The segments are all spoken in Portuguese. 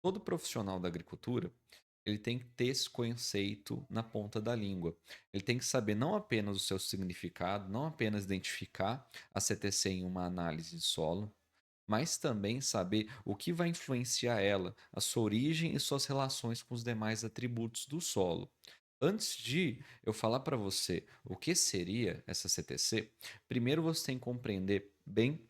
Todo profissional da agricultura, ele tem que ter esse conceito na ponta da língua. Ele tem que saber não apenas o seu significado, não apenas identificar a CTC em uma análise de solo, mas também saber o que vai influenciar ela, a sua origem e suas relações com os demais atributos do solo. Antes de eu falar para você o que seria essa CTC, primeiro você tem que compreender bem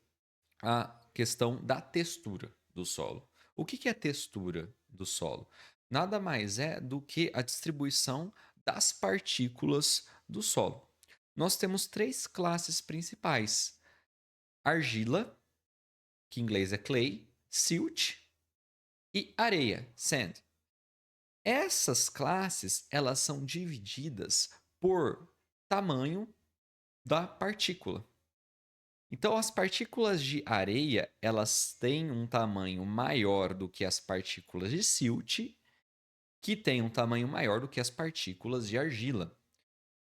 a questão da textura do solo. O que é a textura do solo? Nada mais é do que a distribuição das partículas do solo. Nós temos três classes principais: argila, que em inglês é clay, silt e areia, sand. Essas classes, elas são divididas por tamanho da partícula. Então, as partículas de areia, elas têm um tamanho maior do que as partículas de silt, que têm um tamanho maior do que as partículas de argila.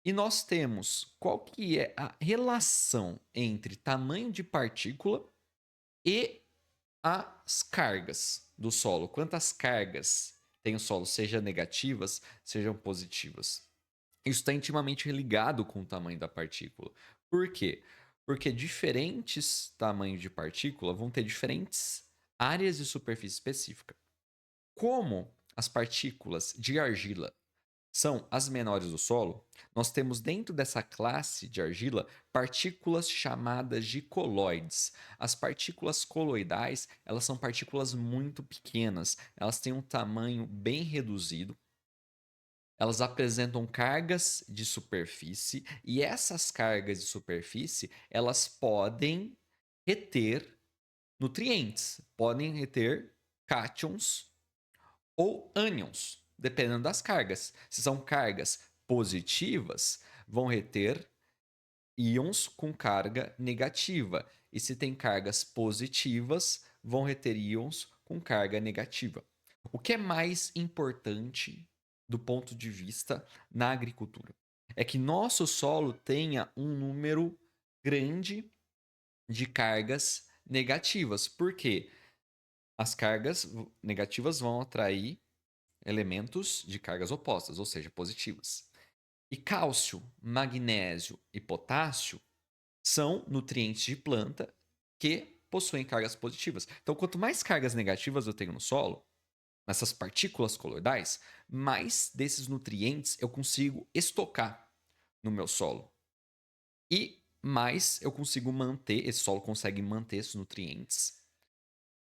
E nós temos qual que é a relação entre tamanho de partícula e as cargas do solo. Quantas cargas tem o solo, sejam negativas, sejam positivas. Isso está intimamente ligado com o tamanho da partícula. Por quê? Porque diferentes tamanhos de partícula vão ter diferentes áreas de superfície específica. Como as partículas de argila são as menores do solo, nós temos dentro dessa classe de argila partículas chamadas de coloides. As partículas coloidais, elas são partículas muito pequenas, elas têm um tamanho bem reduzido. Elas apresentam cargas de superfície e essas cargas de superfície, elas podem reter nutrientes, podem reter cátions ou ânions, dependendo das cargas. Se são cargas positivas, vão reter íons com carga negativa. E se tem cargas positivas, vão reter íons com carga negativa. O que é mais importante do ponto de vista na agricultura? É que nosso solo tenha um número grande de cargas negativas. Por quê? As cargas negativas vão atrair elementos de cargas opostas, ou seja, positivas. E cálcio, magnésio e potássio são nutrientes de planta que possuem cargas positivas. Então, quanto mais cargas negativas eu tenho no solo, nessas partículas coloidais, mais desses nutrientes eu consigo estocar no meu solo. E mais eu consigo manter, esse solo consegue manter esses nutrientes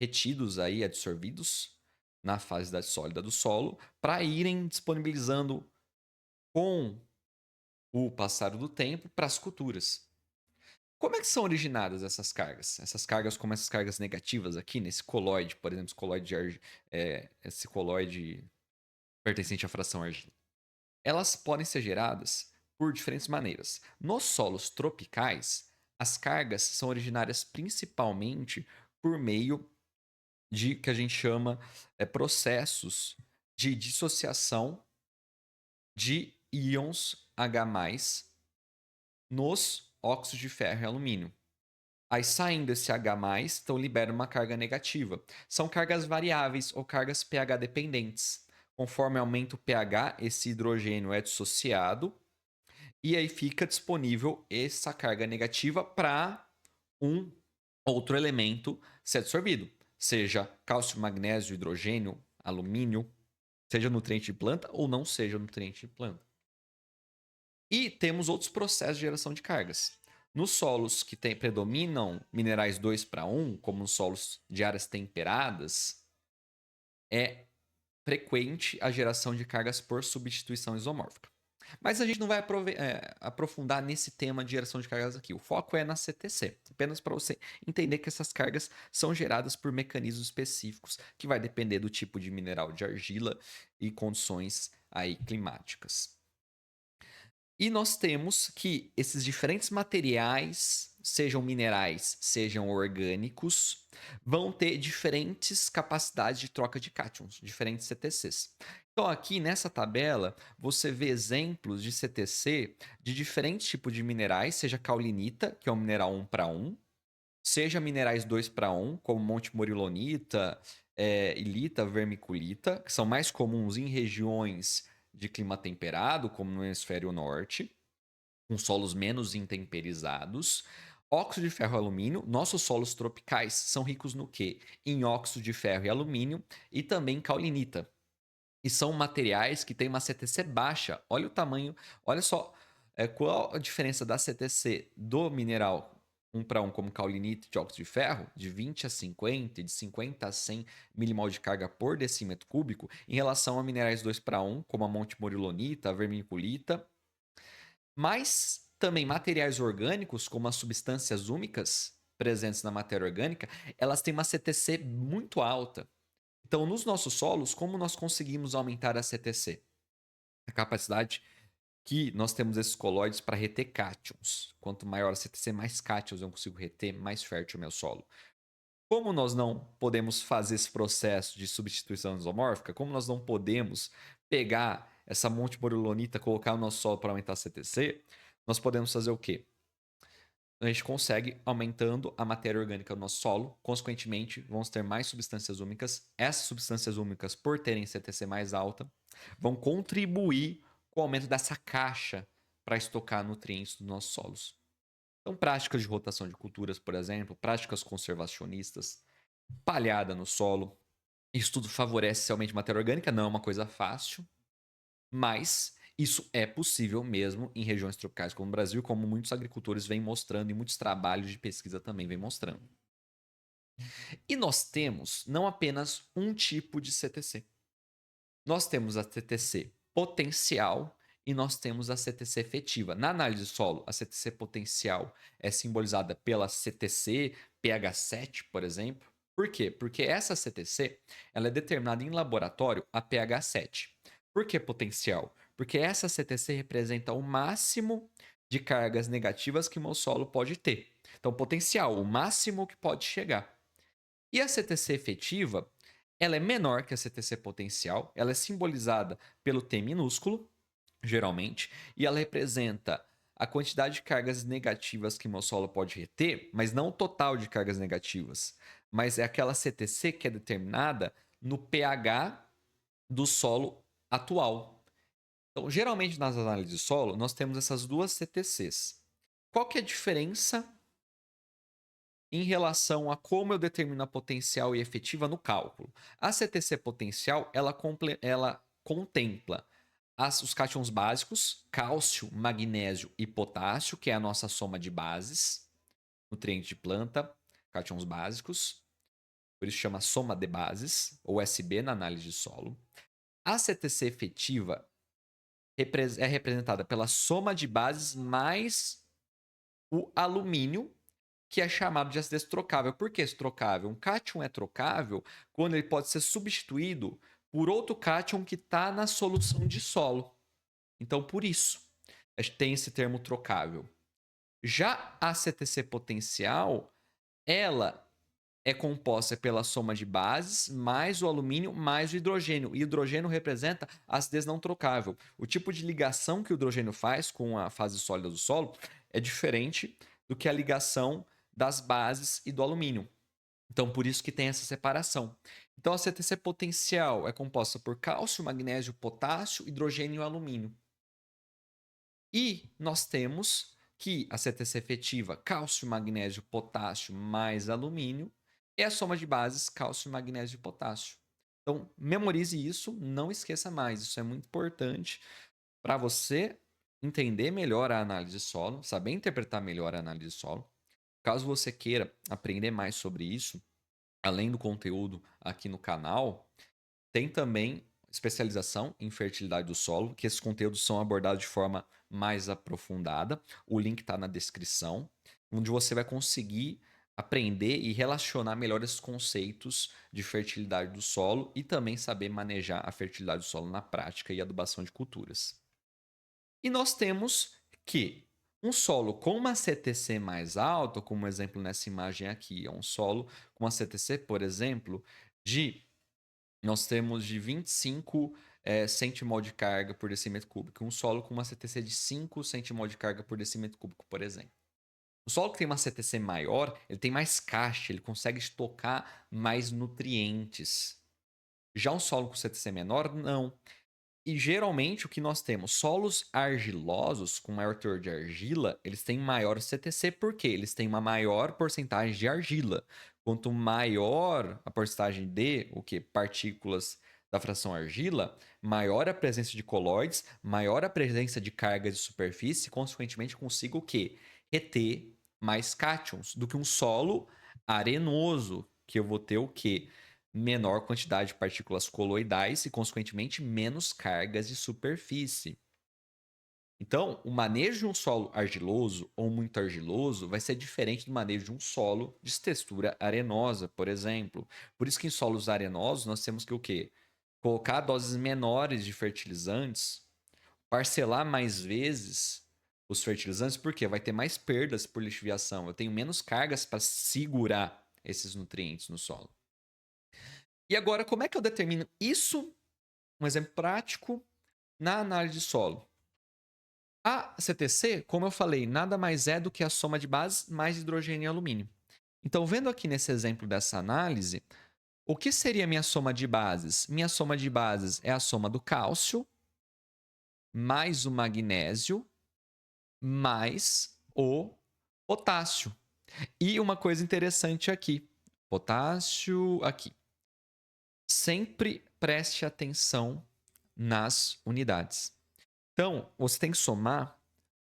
retidos aí, absorvidos na fase da sólida do solo, para irem disponibilizando com o passar do tempo para as culturas. Como é que são originadas essas cargas? Essas cargas, como essas cargas negativas aqui, nesse coloide, por exemplo, esse coloide, esse coloide pertencente à fração argila. Elas podem ser geradas por diferentes maneiras. Nos solos tropicais, as cargas são originárias principalmente por meio de que a gente chama processos de dissociação de íons H+, nos óxidos de ferro e alumínio. Aí saindo esse H+, então libera uma carga negativa. São cargas variáveis ou cargas pH dependentes. Conforme aumenta o pH, esse hidrogênio é dissociado e aí fica disponível essa carga negativa para um outro elemento ser absorvido. Seja cálcio, magnésio, hidrogênio, alumínio, seja nutriente de planta ou não seja nutriente de planta. E temos outros processos de geração de cargas. Nos solos que predominam minerais 2 para 1, como nos solos de áreas temperadas, é frequente a geração de cargas por substituição isomórfica. Mas a gente não vai aprofundar nesse tema de geração de cargas aqui. O foco é na CTC, apenas para você entender que essas cargas são geradas por mecanismos específicos, que vai depender do tipo de mineral de argila e condições aí climáticas. E nós temos que esses diferentes materiais, sejam minerais, sejam orgânicos, vão ter diferentes capacidades de troca de cátions, diferentes CTCs. Então, aqui nessa tabela, você vê exemplos de CTC de diferentes tipos de minerais, seja caulinita, que é um mineral 1 para 1, seja minerais 2 para 1, como Monte Morilonita, ilita, vermiculita, que são mais comuns em regiões de clima temperado, como no hemisfério norte, com solos menos intemperizados. Óxido de ferro e alumínio. Nossos solos tropicais são ricos no quê? Em óxido de ferro e alumínio e também caulinita. E são materiais que têm uma CTC baixa. Olha o tamanho, olha só qual a diferença da CTC do mineral 1 para 1 como caulinita de óxido de ferro, de 20 a 50, de 50 a 100 milimol de carga por decímetro cúbico, em relação a minerais 2 para 1, como a montimorilonita, a vermiculita, mas também materiais orgânicos, como as substâncias úmicas presentes na matéria orgânica, elas têm uma CTC muito alta. Então, nos nossos solos, como nós conseguimos aumentar a CTC? A capacidade que nós temos esses colóides para reter cátions. Quanto maior a CTC, mais cátions eu consigo reter, mais fértil é o meu solo. Como nós não podemos fazer esse processo de substituição isomórfica, como nós não podemos pegar essa montimorilonita, colocar no nosso solo para aumentar a CTC, nós podemos fazer o quê? A gente consegue aumentando a matéria orgânica do nosso solo, consequentemente, vamos ter mais substâncias úmicas. Essas substâncias úmicas, por terem CTC mais alta, vão contribuir com o aumento dessa caixa para estocar nutrientes dos nossos solos. Então, práticas de rotação de culturas, por exemplo, práticas conservacionistas, palhada no solo. Isso tudo favorece realmente matéria orgânica, não é uma coisa fácil, mas isso é possível mesmo em regiões tropicais como o Brasil, como muitos agricultores vêm mostrando e muitos trabalhos de pesquisa também vêm mostrando. E nós temos não apenas um tipo de CTC. Nós temos a CTC potencial e nós temos a CTC efetiva. Na análise de solo, a CTC potencial é simbolizada pela CTC pH7, por exemplo. Por quê? Porque essa CTC ela é determinada em laboratório a pH 7. Por que potencial? Porque essa CTC representa o máximo de cargas negativas que o meu solo pode ter. Então, potencial, o máximo que pode chegar. E a CTC efetiva, ela é menor que a CTC potencial, ela é simbolizada pelo T minúsculo, geralmente, e ela representa a quantidade de cargas negativas que meu solo pode reter, mas não o total de cargas negativas, mas é aquela CTC que é determinada no pH do solo atual. Então, geralmente nas análises de solo, nós temos essas duas CTCs. Qual que é a diferença em relação a como eu determino a potencial e efetiva no cálculo? A CTC potencial, ela contempla os cátions básicos, cálcio, magnésio e potássio, que é a nossa soma de bases, nutriente de planta, cátions básicos, por isso chama soma de bases, ou SB na análise de solo. A CTC efetiva é representada pela soma de bases mais o alumínio, que é chamado de acidez trocável. Por que esse trocável? Um cátion é trocável quando ele pode ser substituído por outro cátion que está na solução de solo. Então, por isso, tem esse termo trocável. Já a CTC potencial, ela é composta pela soma de bases, mais o alumínio, mais o hidrogênio. E o hidrogênio representa a acidez não trocável. O tipo de ligação que o hidrogênio faz com a fase sólida do solo é diferente do que a ligação das bases e do alumínio. Então, por isso que tem essa separação. Então, a CTC potencial é composta por cálcio, magnésio, potássio, hidrogênio e alumínio. E nós temos que a CTC efetiva, cálcio, magnésio, potássio mais alumínio, é a soma de bases cálcio, magnésio e potássio. Então, memorize isso, não esqueça mais. Isso é muito importante para você entender melhor a análise de solo, saber interpretar melhor a análise de solo. Caso você queira aprender mais sobre isso, além do conteúdo aqui no canal, tem também especialização em fertilidade do solo, que esses conteúdos são abordados de forma mais aprofundada. O link está na descrição, onde você vai conseguir aprender e relacionar melhor esses conceitos de fertilidade do solo e também saber manejar a fertilidade do solo na prática e adubação de culturas. E nós temos que um solo com uma CTC mais alta, como exemplo nessa imagem aqui, é um solo com uma CTC, por exemplo, nós temos de 25 centimol de carga por decímetro cúbico. Um solo com uma CTC de 5 centimol de carga por decímetro cúbico, por exemplo. O solo que tem uma CTC maior, ele tem mais caixa, ele consegue estocar mais nutrientes. Já um solo com CTC menor, não. E geralmente o que nós temos? Solos argilosos, com maior teor de argila, eles têm maior CTC, porque eles têm uma maior porcentagem de argila. Quanto maior a porcentagem de o que? Partículas da fração argila, maior a presença de colóides, maior a presença de cargas de superfície, e, consequentemente consigo o quê? Reter mais cátions do que um solo arenoso, que eu vou ter o quê? Menor quantidade de partículas coloidais e, consequentemente, menos cargas de superfície. Então, o manejo de um solo argiloso ou muito argiloso vai ser diferente do manejo de um solo de textura arenosa, por exemplo. Por isso que em solos arenosos nós temos que o quê? Colocar doses menores de fertilizantes, parcelar mais vezes os fertilizantes, porque vai ter mais perdas por lixiviação. Eu tenho menos cargas para segurar esses nutrientes no solo. E agora, como é que eu determino isso, um exemplo prático, na análise de solo? A CTC, como eu falei, nada mais é do que a soma de bases mais hidrogênio e alumínio. Então, vendo aqui nesse exemplo dessa análise, o que seria minha soma de bases? Minha soma de bases é a soma do cálcio mais o magnésio mais o potássio. E uma coisa interessante aqui, potássio aqui. Sempre preste atenção nas unidades. Então, você tem que somar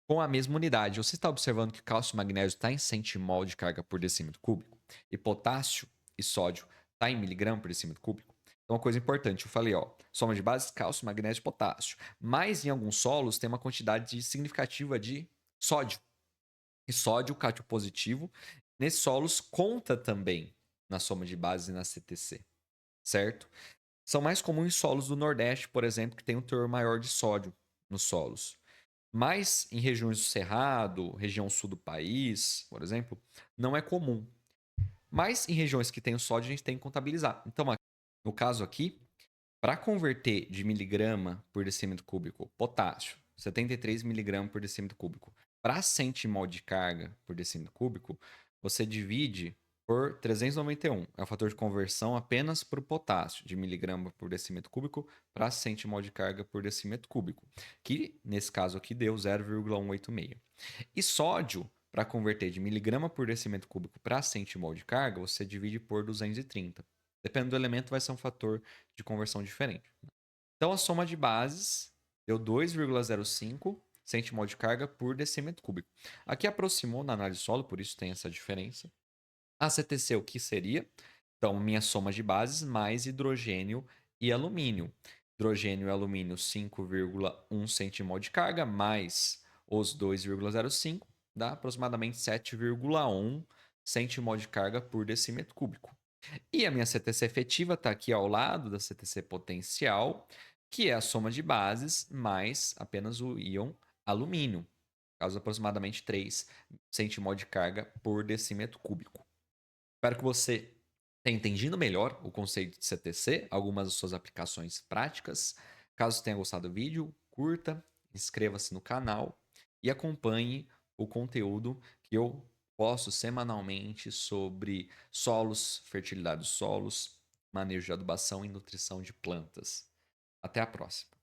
com a mesma unidade. Você está observando que cálcio e magnésio está em centimol de carga por decímetro cúbico e potássio e sódio está em miligrama por decímetro cúbico. Então, uma coisa importante, eu falei, ó, soma de bases, cálcio, magnésio e potássio. Mas em alguns solos tem uma quantidade significativa de sódio. E sódio, cátion positivo, nesses solos conta também na soma de bases e na CTC, certo? São mais comuns em solos do Nordeste, por exemplo, que tem um teor maior de sódio nos solos. Mas em regiões do Cerrado, região sul do país, por exemplo, não é comum. Mas em regiões que tem o sódio, a gente tem que contabilizar. Então, no caso aqui, para converter de miligrama por decímetro cúbico potássio, 73 miligramas por decímetro cúbico, para centimol de carga por decímetro cúbico, você divide por 391. É o fator de conversão apenas para o potássio, de miligrama por decímetro cúbico para centimol de carga por decímetro cúbico, que nesse caso aqui deu 0,186. E sódio, para converter de miligrama por decímetro cúbico para centimol de carga, você divide por 230. Dependendo do elemento, vai ser um fator de conversão diferente. Então, a soma de bases deu 2,05 centimol de carga por decímetro cúbico. Aqui aproximou na análise solo, por isso tem essa diferença. A CTC, o que seria? Então, minha soma de bases mais hidrogênio e alumínio. Hidrogênio e alumínio, 5,1 centimol de carga, mais os 2,05, dá aproximadamente 7,1 centimol de carga por decímetro cúbico. E a minha CTC efetiva está aqui ao lado da CTC potencial, que é a soma de bases mais apenas o íon alumínio, causa aproximadamente 3 centimol de carga por decímetro cúbico. Espero que você tenha entendido melhor o conceito de CTC, algumas das suas aplicações práticas. Caso tenha gostado do vídeo, curta, inscreva-se no canal e acompanhe o conteúdo que eu posto semanalmente sobre solos, fertilidade dos solos, manejo de adubação e nutrição de plantas. Até a próxima!